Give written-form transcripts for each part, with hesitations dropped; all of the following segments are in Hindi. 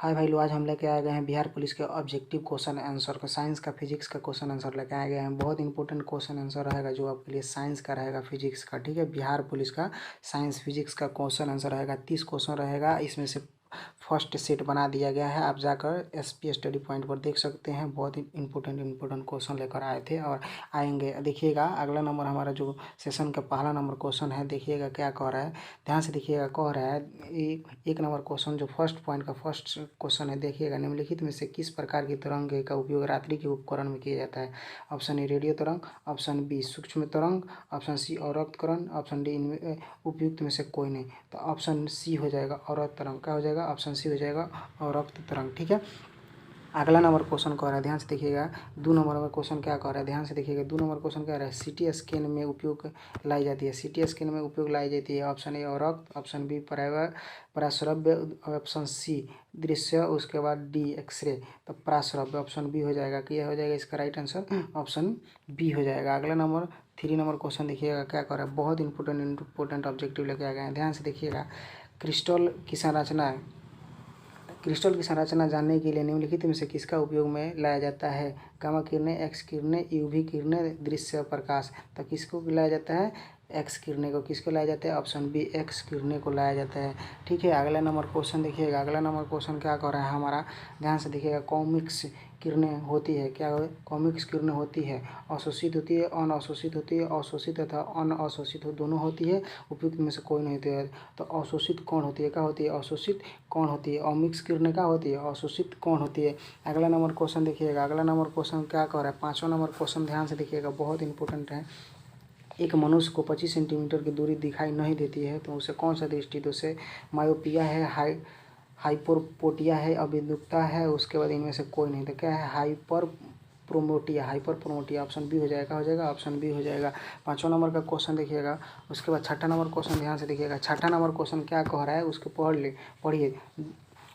हाय भाई लो, आज हम लेके आ गए हैं बिहार पुलिस के ऑब्जेक्टिव क्वेश्चन आंसर का, साइंस का फिजिक्स का क्वेश्चन आंसर लेके आ गए हैं। बहुत इंपॉर्टेंट क्वेश्चन आंसर रहेगा जो आपके लिए साइंस का रहेगा, फिजिक्स का। ठीक है, बिहार पुलिस का साइंस फिजिक्स का क्वेश्चन आंसर रहेगा। 30 क्वेश्चन रहेगा, इसमें से फर्स्ट सेट बना दिया गया है। आप जाकर एसपी स्टडी पॉइंट पर देख सकते हैं। बहुत ही इंपॉर्टेंट क्वेश्चन लेकर आए थे और आएंगे। देखिएगा अगला नंबर हमारा जो सेशन का पहला नंबर क्वेश्चन है, देखिएगा क्या कह रहा है, ध्यान से देखिएगा। कह रहा है एक नंबर क्वेश्चन जो फर्स्ट पॉइंट का फर्स्ट क्वेश्चन है, देखिएगा निम्नलिखित में से किस प्रकार की तरंग का उपयोग रात्रि के उपकरण में किया जाता है। ऑप्शन ए रेडियो तरंग, ऑप्शन बी सूक्ष्म तरंग, ऑप्शन सी अवरक्त तरंग, ऑप्शन डी इनमें उपयुक्त में से कोई नहीं। तो ऑप्शन सी हो जाएगा अवरक्त तरंग। क्या हो जाएगा? ऑप्शन सी हो जाएगा अवरक्त तरंग। ठीक है, अगला नंबर क्वेश्चन कह रहा है, ध्यान से देखिएगा। 2 नंबर में क्वेश्चन क्या कह रहा है, ध्यान से देखिएगा। 2 नंबर क्वेश्चन कह रहा है सीटी स्कैन में उपयोग लाई जाती है। सीटी स्कैन में उपयोग लाई जाती है। ऑप्शन ए अवरक्त, ऑप्शन बी पराश्रव्य, ऑप्शन सी दृश्य, उसके बाद डी एक्सरे। तो पराश्रव्य ऑप्शन बी हो जाएगा। क्या हो जाएगा इसका राइट आंसर? ऑप्शन बी हो जाएगा। अगला नंबर 3 नंबर क्वेश्चन देखिएगा क्या कह रहा है। बहुत इंपॉर्टेंट ऑब्जेक्टिव लेके आ गए हैं, ध्यान से देखिएगा। क्रिस्टल की संरचना क्रिस्टल की संरचना जानने के लिए निम्नलिखित में से किसका उपयोग में लाया जाता है। गामा किरणें, एक्स किरणें, यूवी किरणें, दृश्य प्रकाश। तो किसको लाया जाता है? एक्स किरणें को। किसको लाया जाता है? ऑप्शन बी एक्स किरणें को लाया जाता है। ठीक है, अगला नंबर क्वेश्चन देखिएगा। अगला नंबर क्वेश्चन क्या कह रहा है हमारा, ध्यान से देखिएगा। कॉमिक्स किरणें होती है, क्या कॉमिक्स किरणें होती है, अवशोषित होती है, अनअवशोषित होती है, अवशोषित तथा अनअवशोषित दोनों होती है, उपयुक्त में से कोई नहीं होती है। तो अवशोषित कौन होती है? क्या होती है? अवशोषित कौन होती है? अमिक्स किरणें क्या होती है? अवशोषित कौन होती है? अगला नंबर क्वेश्चन देखिएगा। अगला नंबर क्वेश्चन क्या कह रहा है, 5वां नंबर क्वेश्चन ध्यान से देखिएगा, बहुत इंपॉर्टेंट है। एक मनुष्य को 25 सेंटीमीटर की दूरी दिखाई नहीं देती है, तो उसे कौन सा दृष्टि दोष है? मायोपिया है, हाइपोरपोटिया है, अभिमुखता है, उसके बाद इनमें से कोई नहीं। तो क्या है? हाइपर प्रोमोटिया ऑप्शन बी हो जाएगा। हो जाएगा ऑप्शन बी हो जाएगा। 5वां नंबर का क्वेश्चन देखिएगा। उसके बाद 6ठा नंबर क्वेश्चन ध्यान से देखिएगा। 6ठा नंबर क्वेश्चन क्या कह रहा है, उसको पढ़िए।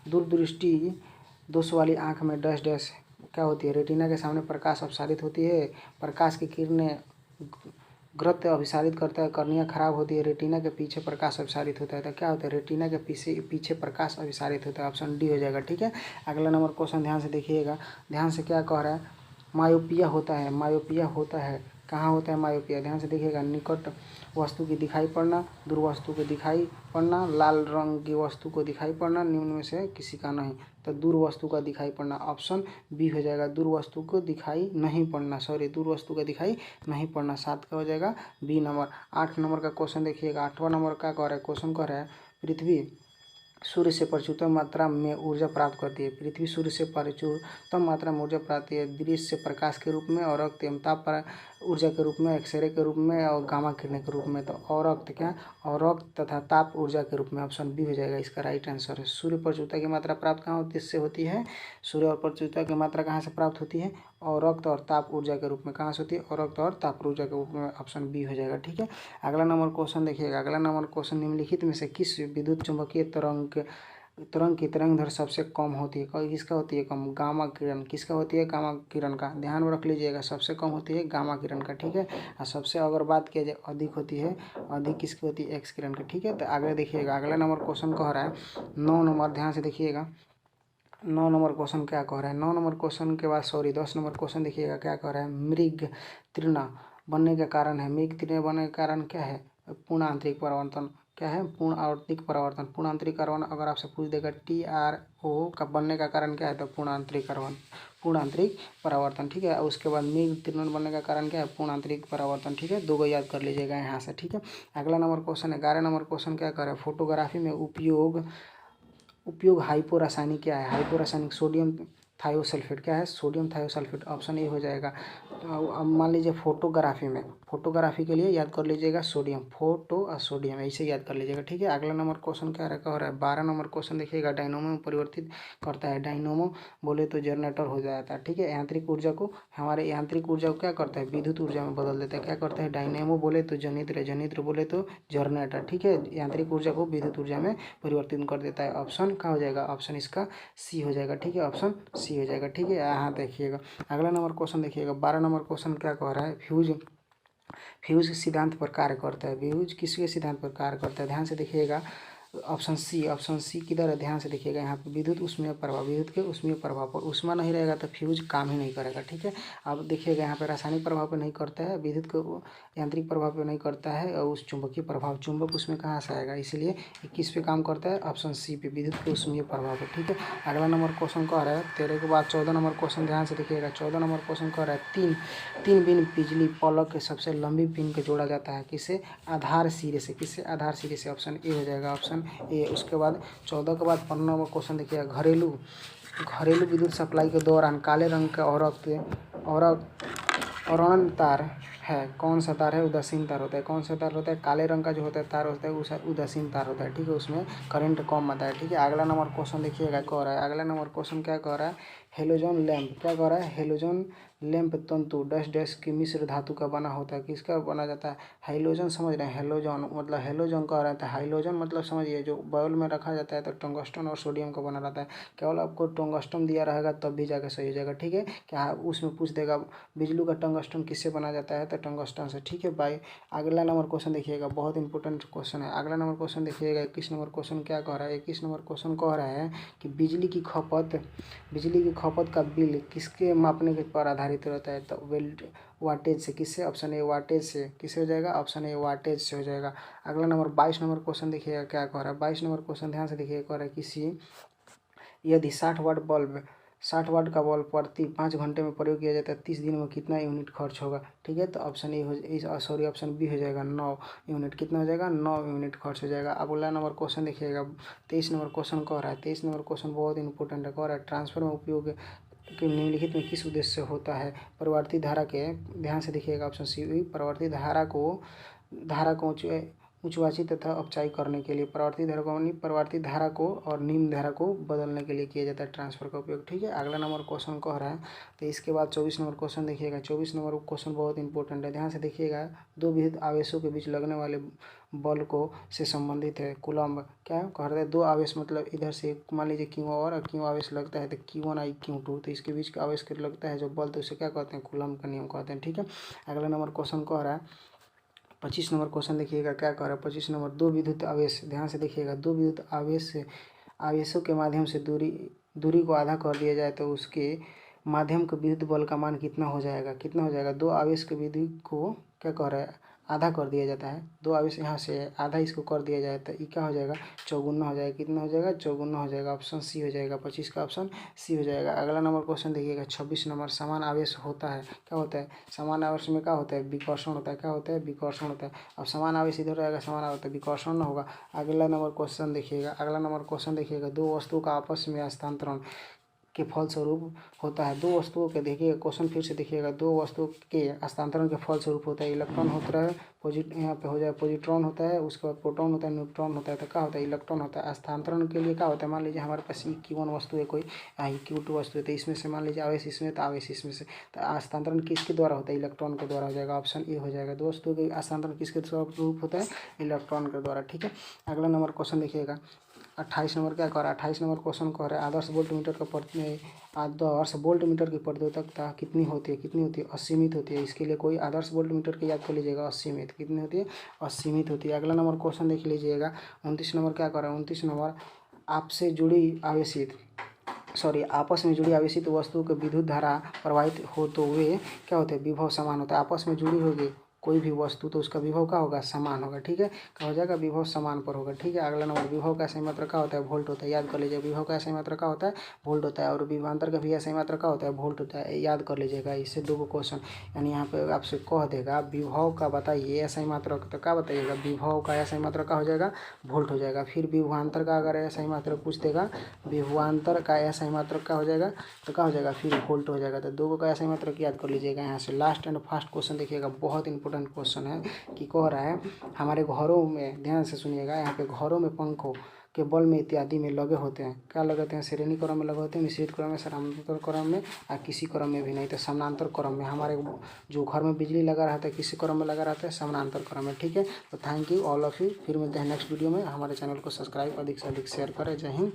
दूरदृष्टि दोष वाली आँख में डैश डैश क्या होती है? रेटिना के सामने प्रकाश अपसारित होती है, प्रकाश की किरणें ग्रत अभिसारित करता है, कर्निया खराब होती है, रेटिना के पीछे प्रकाश अभिसारित होता है। तो क्या होता है? रेटिना के पीछे प्रकाश अभिसारित होता है। ऑप्शन डी हो जाएगा। ठीक है, अगला नंबर क्वेश्चन ध्यान से देखिएगा। ध्यान से क्या कह रहा है, मायोपिया होता है। मायोपिया होता है कहाँ होता है मायोपिया? ध्यान से देखिएगा। निकट वस्तु की दिखाई पड़ना, दूर वस्तु को दिखाई पड़ना, लाल रंग की वस्तु को दिखाई पड़ना, निम्न में से किसी का नहीं। तो दूर वस्तु का दिखाई पड़ना ऑप्शन बी हो जाएगा। दूर वस्तु को दिखाई नहीं पड़ना, सॉरी, दूर वस्तु का दिखाई नहीं पड़ना। 7 का हो जाएगा बी नंबर। 8 नंबर का क्वेश्चन देखिएगा। 8वां नंबर क्या कह रहा है, क्वेश्चन कह रहा है पृथ्वी सूर्य से प्रचुरतम मात्रा में ऊर्जा प्राप्त करती है। पृथ्वी सूर्य से प्रचुरतम मात्रा में ऊर्जा प्राप्त है दृश्य प्रकाश के रूप में, और रक्त एवं ताप पर ऊर्जा के रूप में, एक्सरे के रूप में और गामा किरणें के रूप में। तो और रक्त क्या? और रक्त तथा ताप ऊर्जा के रूप में। ऑप्शन बी हो जाएगा इसका राइट आंसर है। सूर्य प्रचुरता की मात्रा प्राप्त कहाँ होती से होती है? सूर्य और प्रचुरता की मात्रा कहाँ से प्राप्त होती है? और रक्त और ताप ऊर्जा के रूप में। कहाँ से होती है? और रक्त और ताप ऊर्जा के रूप में। ऑप्शन बी हो जाएगा। ठीक है, अगला नंबर क्वेश्चन देखिएगा। अगला नंबर क्वेश्चन निम्नलिखित में से किस विद्युत चुम्बकीय तरंग की तरंग दैर्ध्य सबसे कम होती है? किसका होती है कम? गामा किरण। किसका होती है? गामा किरण का। ध्यान में रख लीजिएगा, सबसे कम होती है गामा किरण का। ठीक है, और सबसे अगर बात किया जाए अधिक होती है, अधिक किसकी होती है? एक्स किरण की। ठीक है, तो आगे देखिएगा। अगला नंबर क्वेश्चन कह रहा है 9 नंबर, ध्यान से देखिएगा। 9 नंबर क्वेश्चन क्या कह रहा है? 9 नंबर क्वेश्चन के बाद 10 नंबर क्वेश्चन देखिएगा क्या कह रहा है। मृग तृण बनने का कारण है, मृग तृण बनने का कारण क्या है? पूर्ण आंतरिक परिवर्तन। क्या है? पूर्ण आंतरिक परिवर्तन। पूर्ण आंतरिक कार्बन अगर आपसे पूछ देगा TRO का बनने का कारण क्या है, तो पूर्ण आंतरिक कार्बन, पूर्ण आंतरिक परावर्तन। ठीक है, उसके बाद मृग तृण बनने का कारण क्या है? पूर्ण आंतरिक परावर्तन। ठीक है, 2 को याद कर लीजिएगा यहाँ से। ठीक है, अगला नंबर क्वेश्चन 11 नंबर क्वेश्चन क्या कर रहा है, फोटोग्राफी में उपयोग हाइपोरासायनिक क्या है? हाइपोरासायनिक सोडियम थायोसल्फेट। क्या है? Sodium thiosulphate. ऑप्शन ए हो जाएगा। तो अब मान लीजिए फोटोग्राफी के लिए याद कर लीजिएगा सोडियम, फोटो और सोडियम ऐसे याद कर लीजिएगा। ठीक है, अगला नंबर क्वेश्चन क्या कह रहा है, 12 नंबर क्वेश्चन देखिएगा। डायनोमो में परिवर्तित करता है। डायनोमो बोले तो जनरेटर हो जाता है। ठीक है, यांत्रिक ऊर्जा को क्या करता है? विद्युत ऊर्जा में बदल देता है। क्या करता है? डायनेमो बोले तो जनित्र, जनित्र बोले तो जनरेटर। ठीक है, यांत्रिक ऊर्जा को विद्युत ऊर्जा में परिवर्तित कर देता है। ऑप्शन क्या हो जाएगा? ऑप्शन इसका सी हो जाएगा। ठीक है, ऑप्शन सी हो जाएगा। ठीक है, यहाँ देखिएगा। अगला नंबर क्वेश्चन देखिएगा। 12 नंबर क्वेश्चन क्या कह रहा है, फ्यूज सिद्धांत पर कार्य करता है। फ्यूज किसके सिद्धांत पर कार्य करता है? ध्यान से देखिएगा। ऑप्शन सी किधर है, ध्यान से देखिएगा। यहाँ पे विद्युत ऊष्मीय प्रभाव, विद्युत के ऊष्मीय प्रभाव पर ऊष्मा नहीं रहेगा तो फ्यूज काम ही नहीं करेगा। ठीक है, अब देखिएगा यहाँ पे रासायनिक प्रभाव पे नहीं करता है, विद्युत को यांत्रिक प्रभाव पे नहीं करता है, और उस चुंबकीय प्रभाव, चुंबक उसमें कहाँ से आएगा, इसलिए किस पे काम करता है, ऑप्शन सी पे, विद्युत के ऊष्मीय प्रभाव पे। ठीक है, अगला नंबर क्वेश्चन कह रहा है 13 के बाद 14 नंबर क्वेश्चन, ध्यान से देखिएगा। 14 नंबर क्वेश्चन कह रहा है तीन बिन बिजली पलक के सबसे लंबी पिन को जोड़ा जाता है, किसे, आधार सिरे से, किससे, आधार सिरे से। ऑप्शन ए हो जाएगा, ऑप्शन ए। उसके बाद 14 के बाद 15 नंबर क्वेश्चन देखिएगा। घरेलू विद्युत सप्लाई के दौरान काले रंग का औरण तार है, कौन सा तार है, उदासीन तार होता है। कौन सा तार होता है, काले रंग का जो होता है तार होता है उदासीन तार होता है। ठीक है, उसमें करंट कम आता है। ठीक है, अगला नंबर क्वेश्चन देखिएगा, कह रहा है, अगला नंबर क्वेश्चन क्या कह रहा है, हेलोजन लैंप, क्या कह रहा है, हेलोजन लैंप तंतु डैश डैश की मिश्र धातु का बना होता है, किसका बना जाता है, हाइलोजन। समझ रहे हैं, हेलोजन मतलब हेलोजन कह रहा है, हाइलोजन मतलब समझिए जो बॉयल में रखा जाता है तो टंगस्टन और सोडियम का बना रहता है। केवल आपको टंगस्टन दिया रहेगा तब भी जाकर सही हो जाएगा। ठीक है, क्या उसमें पूछ देगा बिजली का टंगस्टन किससे बना जाता है, तो टंगस्टन से। ठीक है भाई, अगला नंबर क्वेश्चन देखिएगा, बहुत इंपॉर्टेंट क्वेश्चन है। अगला नंबर क्वेश्चन देखिएगा, 21 नंबर क्वेश्चन क्या कह रहा है, 21 नंबर क्वेश्चन कह रहा है कि बिजली की खपत का बिल किसके मापने के पर आधारित रहता है, तो वाटेज से, किससे, ऑप्शन ए वाटेज से, किससे हो जाएगा, ऑप्शन ए वाटेज से हो जाएगा। अगला नंबर 22 नंबर क्वेश्चन देखिएगा क्या कह रहा है, 22 नंबर क्वेश्चन ध्यान से देखिएगा, कह रहा है यदि 60 वाट का बल्ब प्रति 5 घंटे में प्रयोग किया जाता है, 30 दिन में कितना यूनिट खर्च होगा। ठीक है, तो ऑप्शन ऑप्शन बी हो जाएगा 9 यूनिट। कितना हो जाएगा, 9 यूनिट खर्च हो जाएगा। अब अगला नंबर क्वेश्चन देखिएगा, 23 नंबर क्वेश्चन कह रहा है, 23 नंबर क्वेश्चन बहुत इंपॉर्टेंट है, कह रहा है ट्रांसफर में उपयोग के निम्नलिखित में किस उद्देश्य से होता है, परिवर्ती धारा के, ध्यान से देखिएगा, ऑप्शन सी, परिवर्ती धारा को उच्चवाची तथा अपचाई करने के लिए, परिवर्ती धारा को और निम्न धारा को बदलने के लिए किया जाता है ट्रांसफर का उपयोग। ठीक है, अगला नंबर क्वेश्चन कह रहा है, तो इसके बाद 24 नंबर क्वेश्चन देखिएगा। 24 नंबर क्वेश्चन बहुत इंपॉर्टेंट है, ध्यान से देखिएगा। दो विद्युत आवेशों के बीच लगने वाले बल को से संबंधित है कूलम्ब। क्या कह रहे हैं, दो आवेश मतलब इधर से मान लीजिए क्यू और क्यू आवेश लगता है तो Q1 आई Q2, तो इसके बीच का आवेश के लगता है जो बल, तो उसे क्या कहते हैं, कूलम्ब का नियम कहते हैं। ठीक है, अगला नंबर क्वेश्चन कह रहा है 25 नंबर क्वेश्चन देखिएगा क्या कह रहा है, 25 नंबर, दो विद्युत आवेश, ध्यान से देखिएगा, दो विद्युत आवेशों के माध्यम से दूरी को आधा कर दिया जाए तो उसके माध्यम के विद्युत बल का मान कितना हो जाएगा, दो आवेश के विद्युत को क्या कह रहा है, आधा कर दिया जाता है, दो आवेश यहाँ से है, आधा इसको कर दिया जाए तो ये क्या हो जाएगा, चौगुना हो जाएगा। कितना हो जाएगा, चौगुना हो जाएगा। ऑप्शन सी हो जाएगा, 25 का ऑप्शन सी हो जाएगा। अगला नंबर क्वेश्चन देखिएगा 26 नंबर, समान आवेश होता है, क्या होता है, समान आवेश में क्या होता है, विकर्षण होता है, क्या होता है, विकर्षण होता है। अब समान आवेश इधर रहेगा, समान आवेश तो विकर्षण न होगा। अगला नंबर क्वेश्चन देखिएगा, अगला नंबर क्वेश्चन देखिएगा, दो वस्तुओं का आपस में हस्तांतरण के फलस्वरूप होता है, दो वस्तुओं के, देखिएगा क्वेश्चन फिर से देखिएगा, दो वस्तुओं के हस्तांतरण के फलस्वरूप होता है, इलेक्ट्रॉन होता है, यहाँ पे हो जाए पॉजिट्रॉन होता है, उसके बाद प्रोटॉन होता है, न्यूट्रॉन होता है, तो क्या होता है, इलेक्ट्रॉन होता है। हस्तांतरण के लिए क्या होता है, मान लीजिए हमारे पास Q1 वस्तु है, कोई Q2 वस्तु है, तो इसमें से मान लीजिए आवेश इसमें, तो आवेश इसमें से, तो हस्तांतरण किसके द्वारा होता है, इलेक्ट्रॉन के द्वारा हो जाएगा। ऑप्शन ए हो जाएगा, दो वस्तुओं के हस्तांतरण किसके स्वरूप होता है, इलेक्ट्रॉन के द्वारा। ठीक है, अगला नंबर क्वेश्चन देखिएगा 28 नंबर क्या कह रहा है, 28 नंबर क्वेश्चन कह रहा है आदर्श वोल्ट मीटर की प्रतिरोधकता कितनी होती है, असीमित होती है। इसके लिए कोई आदर्श वोल्ट मीटर की याद कर लीजिएगा, असीमित, कितनी होती है, असीमित होती है। अगला नंबर क्वेश्चन देख लीजिएगा 29 नंबर क्या कह रहा है, 29 नंबर, आपस में जुड़ी आवेशित वस्तुओं के विद्युत धारा प्रवाहित हो तो वे क्या होते हैं, विभव समान होता है। आपस में जुड़ी होगी कोई भी वस्तु तो उसका विभव क्या होगा, समान होगा। ठीक है, क्या हो जाएगा, विभव समान पर होगा। ठीक है, अगला नंबर, विभव का सही मात्रा क्या होता है, वोल्ट होता है, याद कर लीजिए, विभव का सही मात्रा क्या होता है, वोल्ट होता है, और विभवांतर का भी सही मात्रा क्या होता है, वोल्ट होता है, याद कर लीजिएगा। इससे दो क्वेश्चन, यानी यहाँ पे आपसे कह देगा विभव का बताइए सही मात्रा, तो क्या बताइएगा, विभव का सही मात्रा क्या हो जाएगा, वोल्ट हो जाएगा। फिर विभवांतर का अगर सही मात्रा पूछ देगा, विभवांतर का सही मात्रा क्या हो जाएगा, तो क्या हो जाएगा, फिर वोल्ट हो जाएगा। तो दो का सही मात्रा याद कर लीजिएगा। यहाँ से लास्ट एंड फर्स्ट क्वेश्चन देखिएगा, बहुत इंपॉर्टेंट क्वेश्चन है कि कह रहा है हमारे घरों में, ध्यान से सुनिएगा, यहाँ पे घरों में पंखों के बल्ब में इत्यादि में लगे होते हैं, क्या लगाते हैं, श्रेणी क्रम में लगे होते हैं, मिश्रित क्रम में, समानांतर क्रम में, या किसी क्रम में भी नहीं, तो समानांतर क्रम में। हमारे जो घर में बिजली लगा रहता है किसी क्रम में लगा रहता है, समानांतर क्रम में। ठीक है, तो thank you all of you, फिर मिलते हैं नेक्स्ट वीडियो में। हमारे चैनल को सब्सक्राइब अधिक से अधिक शेयर करें। जय हिंद।